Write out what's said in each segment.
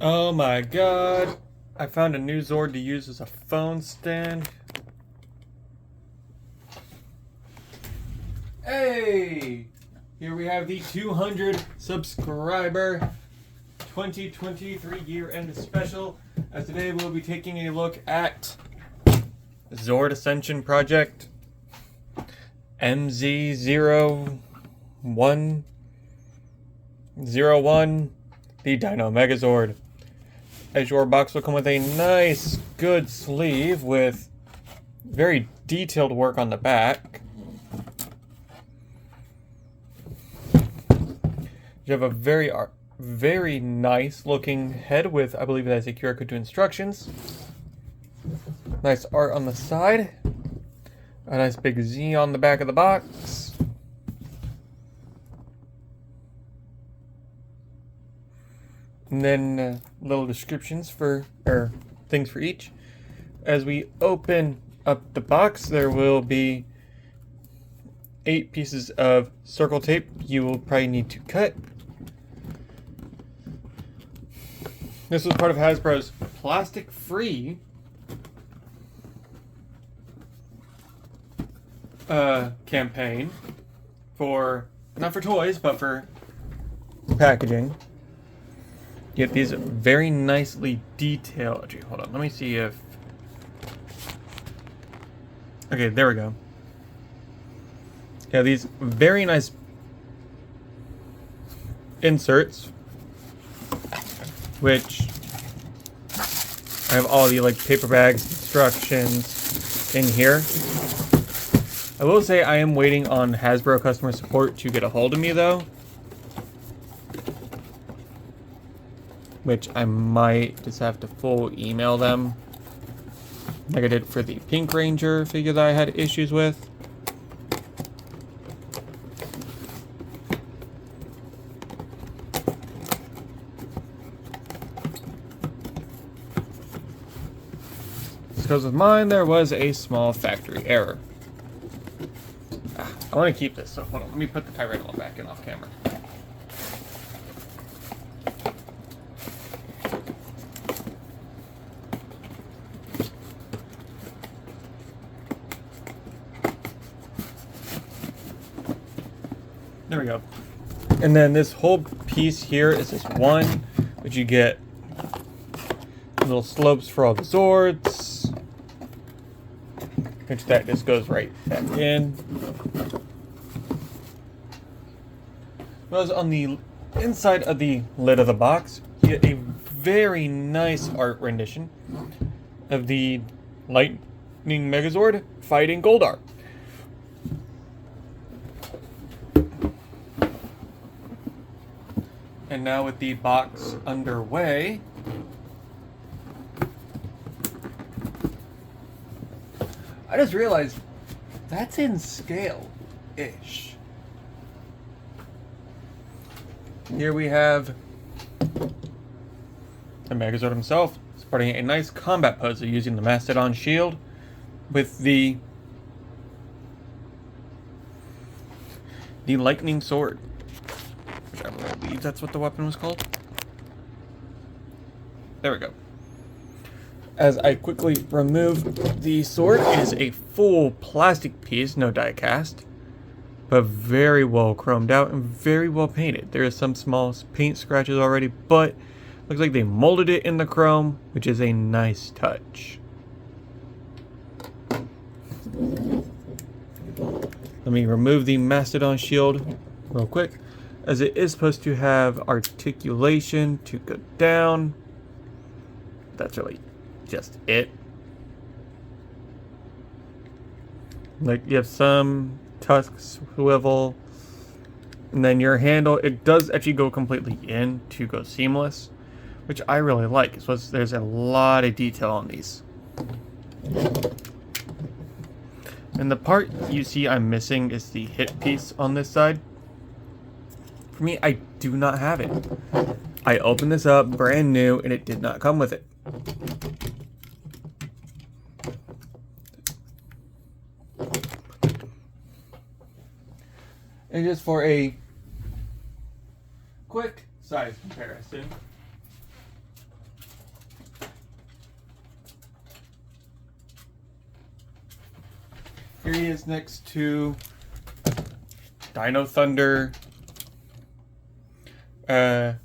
Oh my god. I found a new Zord to use as a phone stand. Hey! Here we have the 200 subscriber 2023 year-end special. As today we'll be taking a look at Zord Ascension project MZ-0101, the Dino Megazord. As your box will come with a nice, good sleeve with very detailed work on the back. You have a very nice looking head with, I believe it has a QR code to instructions. Nice art on the side. A nice big Z on the back of the box. And then little descriptions for, or things for each. As we open up the box, there will be 8 pieces of circle tape you will probably need to cut. This was part of Hasbro's plastic-free campaign for, not for toys, but for packaging. You get these very nicely detailed. Gee, hold on, let me see if. Okay, there we go. Yeah, these very nice inserts, which I have all the like paper bags instructions in here. I will say I am waiting on Hasbro customer support to get a hold of me though, which I might just have to full email them like I did for the Pink Ranger figure that I had issues with. Because with mine there was a small factory error. I want to keep this, so hold on, let me put the Tyrannol back in off camera. There we go. And then this whole piece here is just one, which you get little slopes for all the Zords, which that just goes right back in. Whereas on the inside of the lid of the box, you get a very nice art rendition of the Lightning Megazord fighting Goldar. And now with the box underway, I just realized that's in scale-ish. Here we have the Megazord himself, sporting a nice combat pose using the Mastodon shield with the lightning sword, which I believe that's what the weapon was called. There we go. As I quickly remove the sword, it is a full plastic piece, no die cast, but very well chromed out and very well painted. There is some small paint scratches already, but looks like they molded it in the chrome, which is a nice touch. Let me remove the Mastodon shield real quick, as it is supposed to have articulation to go down. That's really just it. Like you have some tusk swivel, and then your handle, it does actually go completely in to go seamless, which I really like. So there's a lot of detail on these. And the part you see I'm missing is the hip piece on this side. For me, I do not have it. I opened this up brand new and it did not come with it. And just for a quick size comparison, Here he is next to Dino Thunder. The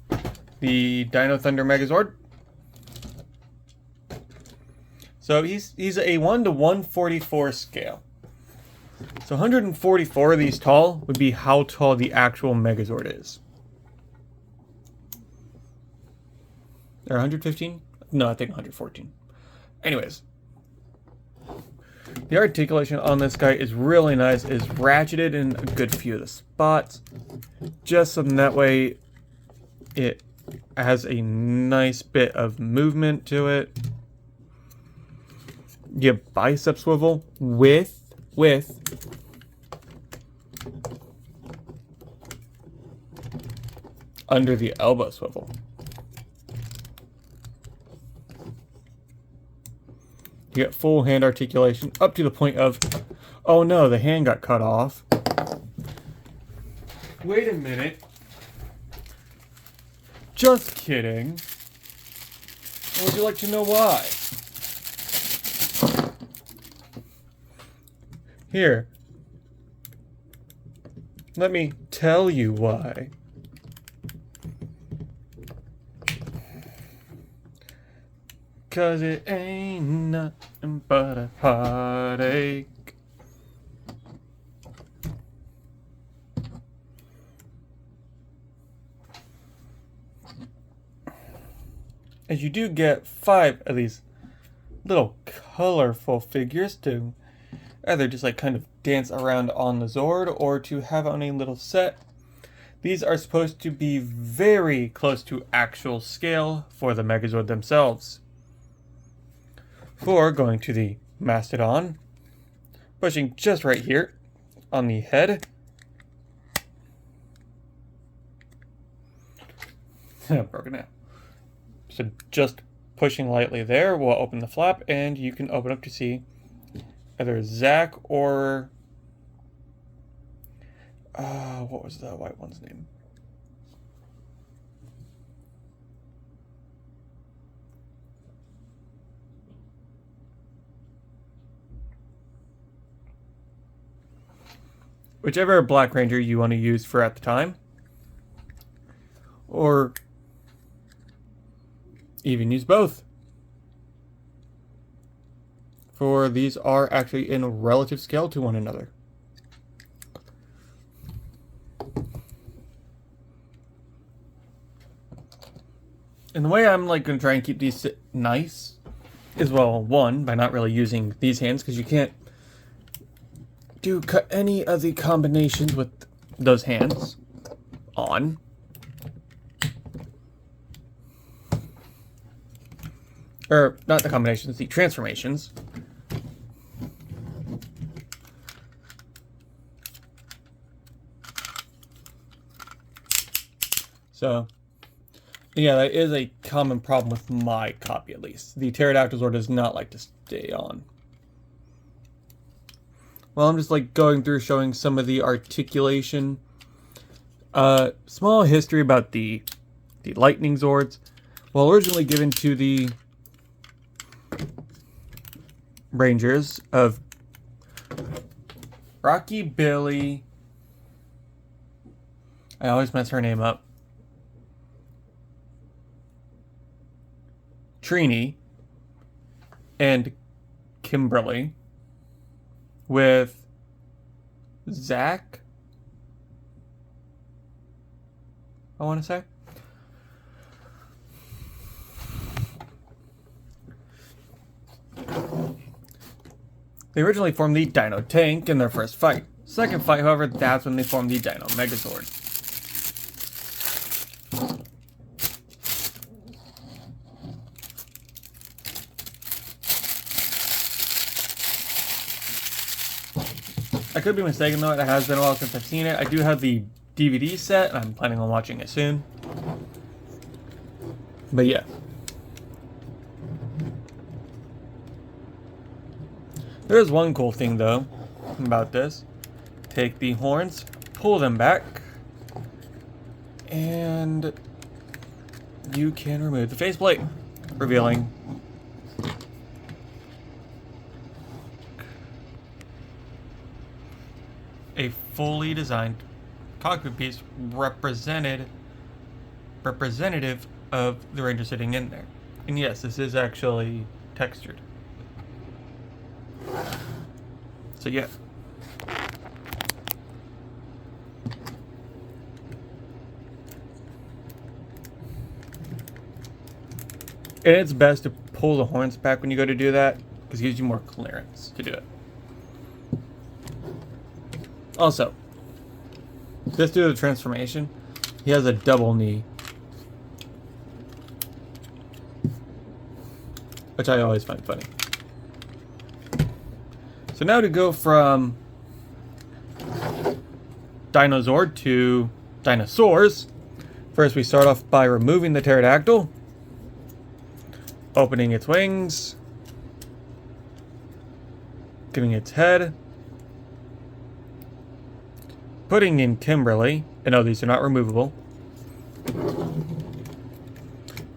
Dino Thunder Megazord. So he's a 1 to 144 scale. So 144 of these tall would be how tall the actual Megazord is. Or 115? No, I think 114. Anyways. The articulation on this guy is really nice. It's ratcheted in a good few of the spots. Just so that way it has a nice bit of movement to it. You have bicep swivel with under the elbow swivel. You get full hand articulation up to the point of, oh no, the hand got cut off. Wait a minute. Just kidding. Would you like to know why? Here. Let me tell you why. Cause it ain't nothing but a heartache. As you do get 5 of these little colorful figures to either just like kind of dance around on the Zord or to have on a little set. These are supposed to be very close to actual scale for the Megazord themselves. For going to the Mastodon, pushing just right here on the head. Broken out. So just pushing lightly there will open the flap, and you can open up to see either Zach or what was the white one's name? Whichever Black Ranger you want to use for at the time, or even use both. For these are actually in relative scale to one another. And the way I'm like going to try and keep these nice is, well, one, by not really using these hands, because you can't cut any of the combinations with those hands on. Or not the combinations, the transformations. So, yeah, that is a common problem with my copy, at least. The Pterodactyl Zord does not like to stay on. Well, I'm just like going through showing some of the articulation. Small history about the Lightning Zords. Well, originally given to the Rangers of Rocky Billy. I always mess her name up. Trini and Kimberly. With Zach, I want to say. They originally formed the Dino Tank in their first fight. Second fight, however, that's when they formed the Dino Megazord. I could be mistaken though, it has been a while since I've seen it. I do have the DVD set, and I'm planning on watching it soon. But yeah. There is one cool thing though about this. Take the horns, pull them back, and you can remove the faceplate, revealing a fully designed cockpit piece representative of the Ranger sitting in there. And yes, this is actually textured. So yeah. And it's best to pull the horns back when you go to do that, because it gives you more clearance to do it. Also, just due to the transformation, he has a double knee, which I always find funny. So now to go from Dinozord to dinosaurs, first we start off by removing the pterodactyl, opening its wings, giving its head, putting in Kimberly, and no, these are not removable.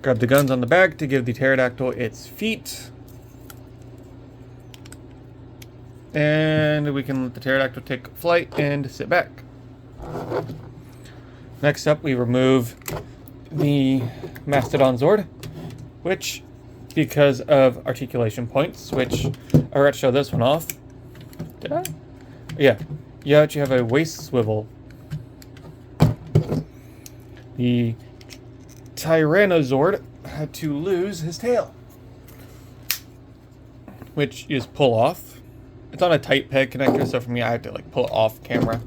Grab the guns on the back to give the pterodactyl its feet. And we can let the pterodactyl take flight and sit back. Next up, we remove the Mastodon Zord, which, because of articulation points, which I forgot to show this one off. Did I? Yeah. You actually have a waist swivel. The Tyrannosaur had to lose his tail, which is pull off. It's on a tight peg connector, so for me, I have to like pull it off camera.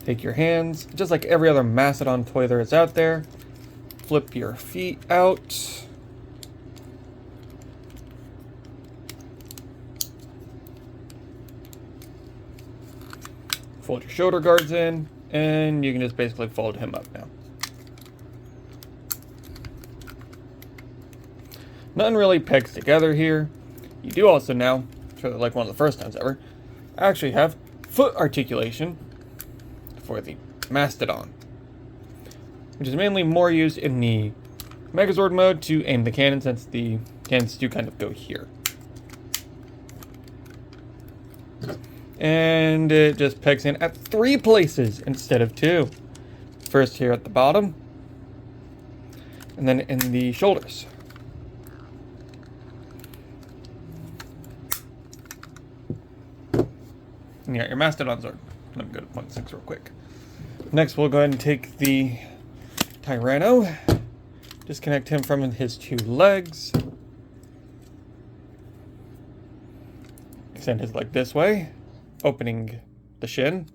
Take your hands, just like every other Mastodon toy there is out there. Flip your feet out. Fold your shoulder guards in, and you can just basically fold him up now. Nothing really pegs together here. You do also now, for like one of the first times ever, actually have foot articulation for the Mastodon, which is mainly more used in the Megazord mode to aim the cannon, since the cannons do kind of go here. And it just pegs in at 3 places instead of 2. First here at the bottom, and then in the shoulders. And you got your Mastodon Zord. Let me go to point 6 real quick. Next, we'll go ahead and take the Tyranno, disconnect him from his 2 legs, extend his leg this way, opening the shin,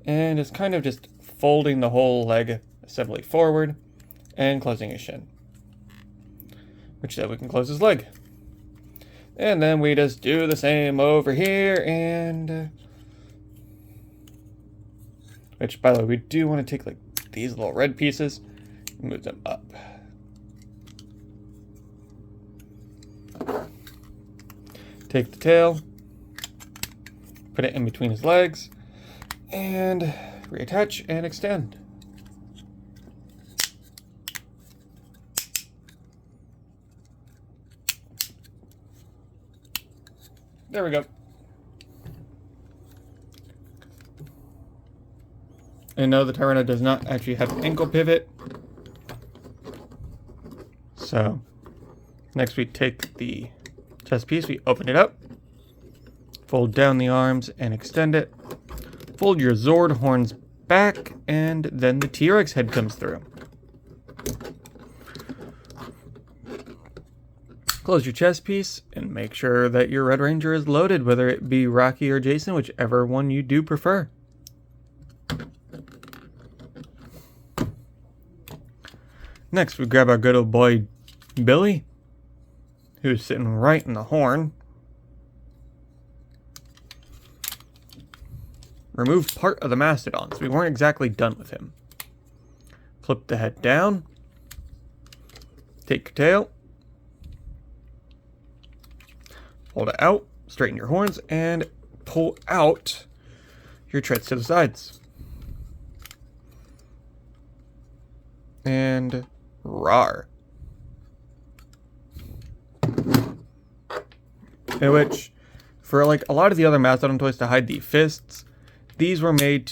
and it's kind of just folding the whole leg assembly forward and closing his shin, which then we can close his leg. And then we just do the same over here, and which, by the way, we do want to take like these little red pieces and move them up. Take the tail, put it in between his legs, and reattach and extend. There we go. And no, the Tyranno does not actually have an ankle pivot. So, next we take the chest piece, we open it up, fold down the arms and extend it, fold your Zord horns back, and then the T-Rex head comes through. Close your chest piece and make sure that your Red Ranger is loaded, whether it be Rocky or Jason, whichever one you do prefer. Next, we grab our good old boy Billy, who's sitting right in the horn. Remove part of the Mastodon, so we weren't exactly done with him. Flip the head down. Take your tail. Hold it out, straighten your horns, and pull out your treads to the sides. And rawr. In which, for like a lot of the other Mastodon toys to hide the fists, these were made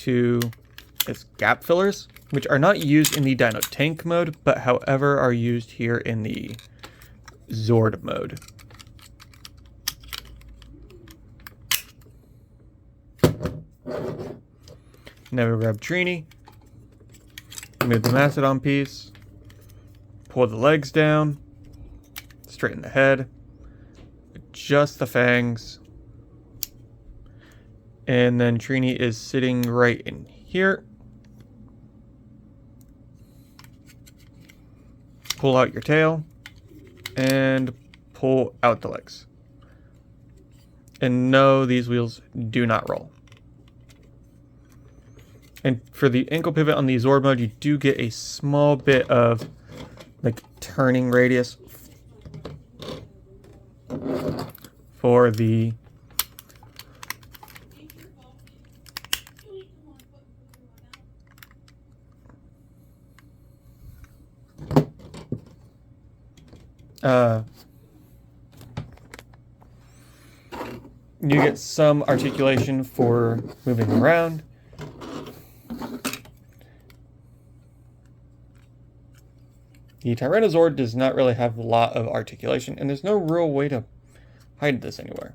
as gap fillers, which are not used in the Dino Tank mode, but however are used here in the Zord mode. Now we grab Trini, move the Mastodon piece, pull the legs down, straighten the head, adjust the fangs, and then Trini is sitting right in here. Pull out your tail and pull out the legs. And no, these wheels do not roll. And for the ankle pivot on the Zord mode, you do get a small bit of like turning radius for the you get some articulation for moving around. The Tyrannosaur does not really have a lot of articulation, and there's no real way to hide this anywhere.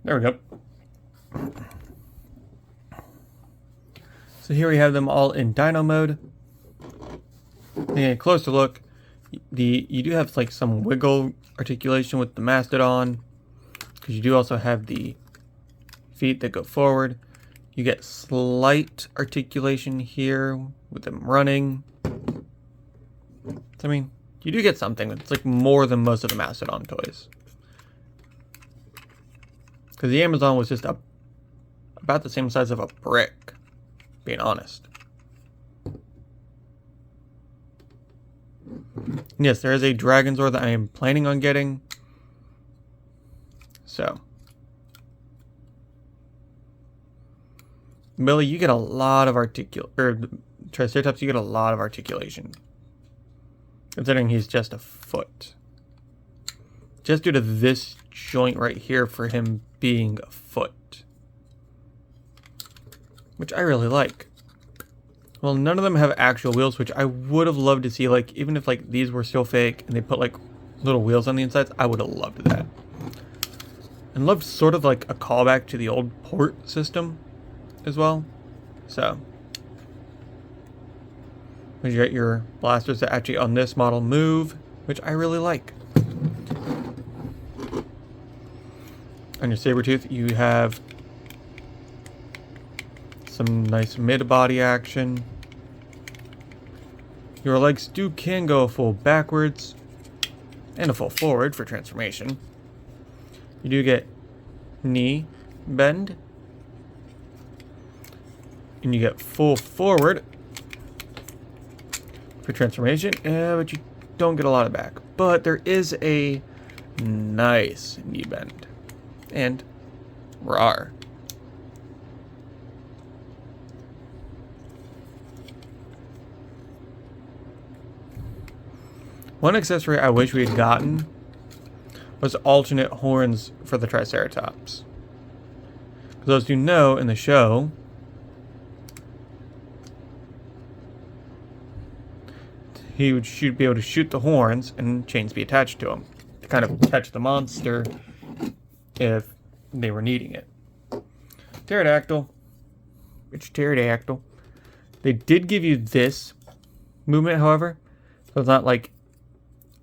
There we go. So here we have them all in Dino mode. Taking a closer look, you do have like some wiggle articulation with the Mastodon, because you do also have the feet that go forward. You get slight articulation here with them running. So, I mean, you do get something that's like more than most of the Mastodon toys. Because the Amazon was just about the same size of a brick, being honest. Yes, there is a Dragon Zord that I am planning on getting. So. Billy, you get a lot of Triceratops, you get a lot of articulation. Considering he's just a foot. Just due to this joint right here for him being a foot. Which I really like. Well, none of them have actual wheels, which I would have loved to see. Like, even if like these were still fake and they put like little wheels on the insides, I would have loved that. And loved sort of like a callback to the old port system as well. So, you get your blasters that actually on this model move, which I really like. On your Sabretooth, you have some nice mid-body action. Your legs can go a full backwards and a full forward for transformation. You do get knee bend. And you get full forward for transformation, but you don't get a lot of back. But there is a nice knee bend. And rawr. One accessory I wish we had gotten was alternate horns for the Triceratops. For those who know, in the show, he would be able to shoot the horns and chains be attached to him to kind of catch the monster if they were needing it. Pterodactyl. Which pterodactyl? They did give you this movement, however. So it's not like,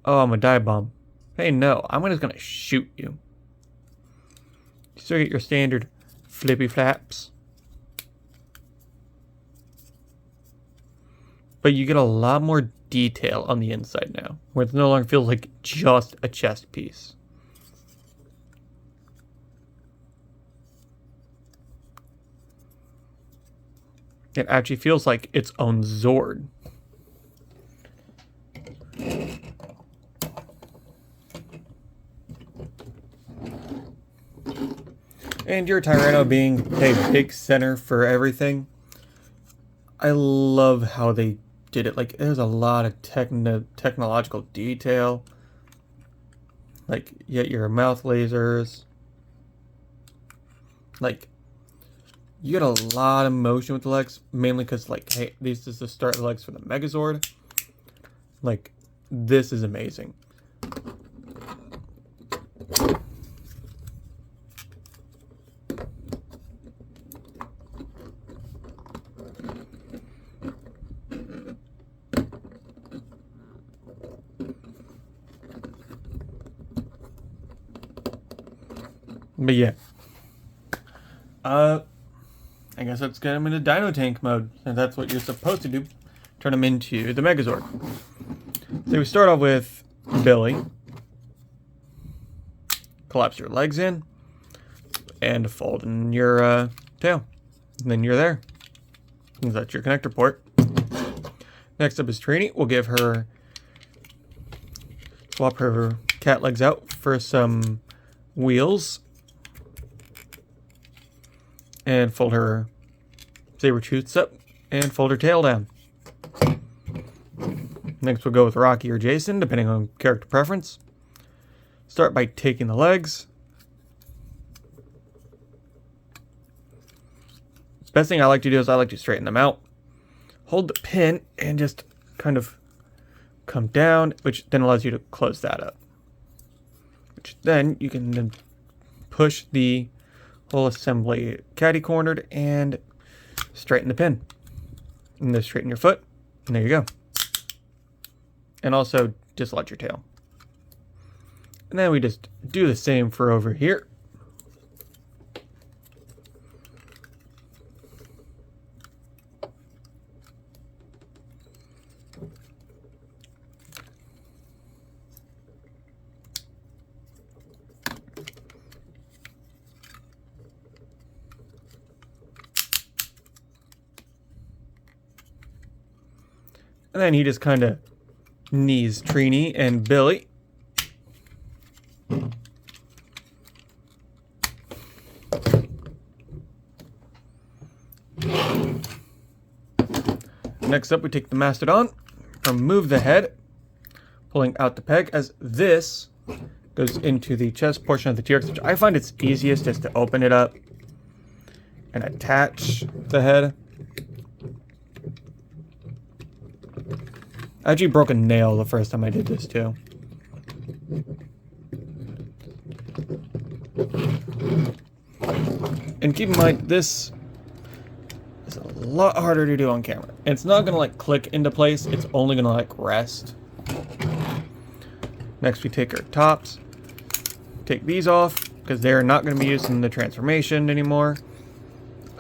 oh, I'm a dive bomb. Hey, no, I'm just going to shoot you. You still get your standard flippy flaps. But you get a lot more detail on the inside now, where it no longer feels like just a chest piece. It actually feels like its own Zord. And your Tyranno being a big center for everything. I love how they did it. Like, there's a lot of technological detail. Like, yet your mouth lasers. Like, you get a lot of motion with the legs, mainly because, like, hey, this is the start of the legs for the Megazord. Like, this is amazing. But yeah. I guess let's get him into Dino Tank mode, and that's what you're supposed to do. Turn him into the Megazord. So we start off with Billy. Collapse your legs in, and fold in your tail. And then you're there. And that's your connector port. Next up is Trini. We'll give her, swap her cat legs out for some wheels. And fold her saber tooths up and fold her tail down. Next we'll go with Rocky or Jason, depending on character preference. Start by taking the legs. The best thing I like to do is I like to straighten them out. Hold the pin and just kind of come down, which then allows you to close that up. Which then you can then push the whole assembly catty-cornered and straighten the pin. And then straighten your foot, and there you go. And also dislodge your tail. And then we just do the same for over here. And then he just kind of knees Trini and Billy. Next up, we take the Mastodon, remove the head, pulling out the peg, as this goes into the chest portion of the T-Rex, which I find it's easiest just to open it up and attach the head. I actually broke a nail the first time I did this too. And keep in mind, this is a lot harder to do on camera. And it's not gonna like click into place, it's only gonna like rest. Next we take our tops, take these off, because they're not gonna be used in the transformation anymore.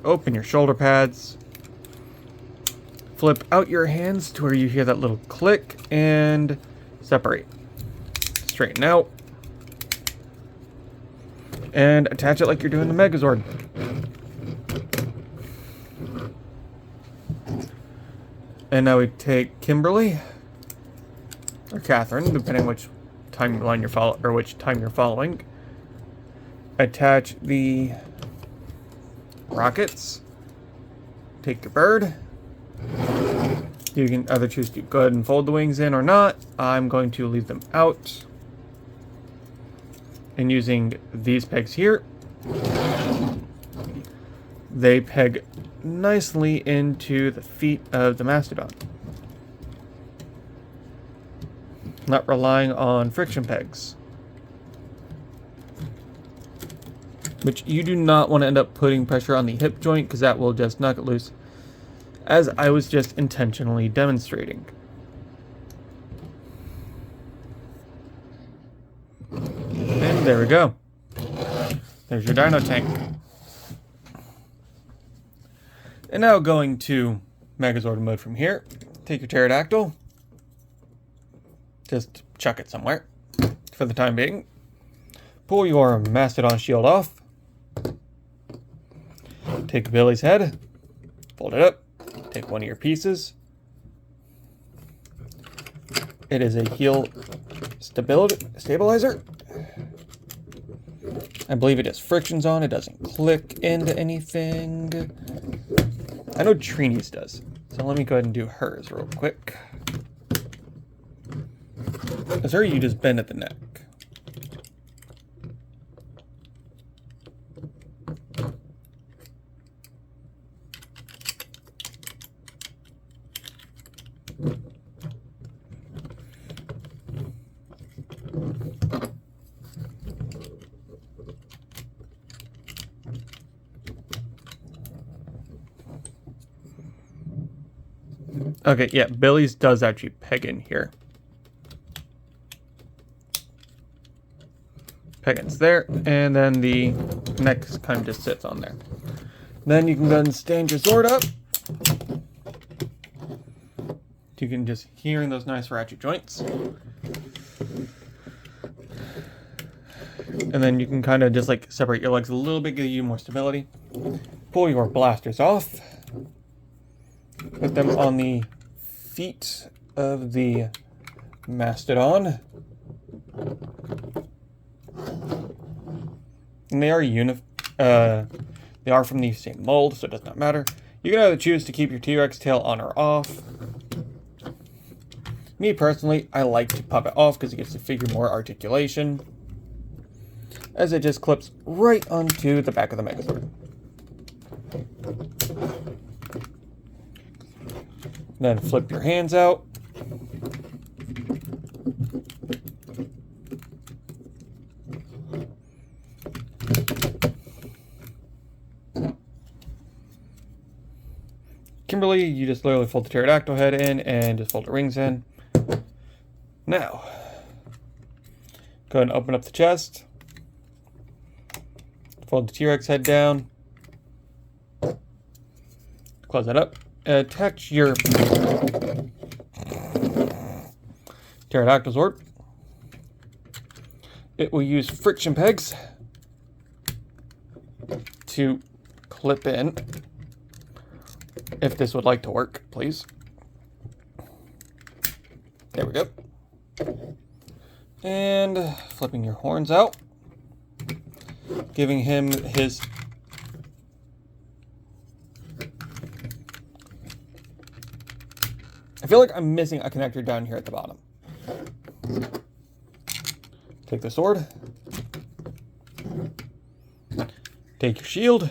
Open your shoulder pads. Flip out your hands to where you hear that little click and separate. Straighten out. And attach it like you're doing the Megazord. And now we take Kimberly, or Catherine, depending which timeline you're following. Attach the rockets. Take your bird. You can either choose to go ahead and fold the wings in or not. I'm going to leave them out. And using these pegs here, they peg nicely into the feet of the Mastodon. Not relying on friction pegs. Which you do not want to end up putting pressure on the hip joint, because that will just knock it loose, as I was just intentionally demonstrating. And there we go. There's your Dino Tank. And now going to Megazord mode from here. Take your pterodactyl. Just chuck it somewhere for the time being. Pull your Mastodon shield off. Take Billy's head. Fold it up. Take one of your pieces. It is a heel stabilizer. I believe it has frictions on. It doesn't click into anything. I know Trini's does. So let me go ahead and do hers real quick. Is her you just bend at the neck? Okay, yeah, Billy's does actually peg in here. Peg ins there, and then the neck kind of just sits on there. Then you can go ahead and stand your Zord up. You can just hear in those nice ratchet joints. And then you can kind of just like separate your legs a little bit, give you more stability. Pull your blasters off. Put them on the feet of the Mastodon. And they are they are from the same mold, so it does not matter. You can either choose to keep your T-Rex tail on or off. Me personally, I like to pop it off because it gives the figure more articulation, as it just clips right onto the back of the Megazord. Then flip your hands out. Kimberly, you just literally fold the pterodactyl head in and just fold the rings in. Now, go ahead and open up the chest. Fold the T-Rex head down. Close that up. Attach your pterodactyl Zord. It will use friction pegs to clip in. If this would like to work, please. There we go. And flipping your horns out. Giving him his... I feel like I'm missing a connector down here at the bottom. Take the sword. Take your shield.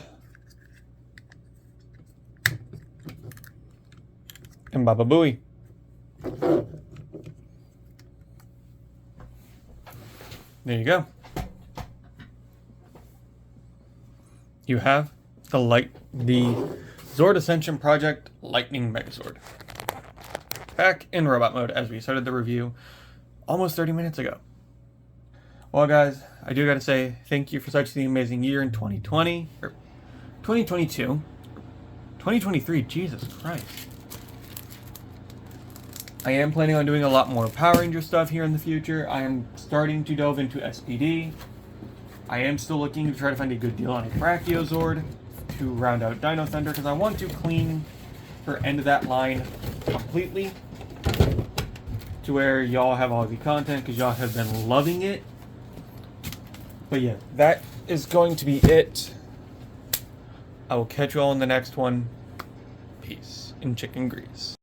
And Baba Booey. There you go. You have the Zord Ascension Project Lightning Megazord. Back in robot mode as we started the review almost 30 minutes ago. Well guys, I do gotta say thank you for such an amazing year in 2020, or 2022, 2023, Jesus Christ. I am planning on doing a lot more Power Ranger stuff here in the future. I am starting to delve into SPD. I am still looking to try to find a good deal on a Brachiozord to round out Dino Thunder, because I want to clean or end that line completely to where y'all have all the content, because y'all have been loving it. But yeah, that is going to be it. I will catch you all in the next one. Peace and chicken grease.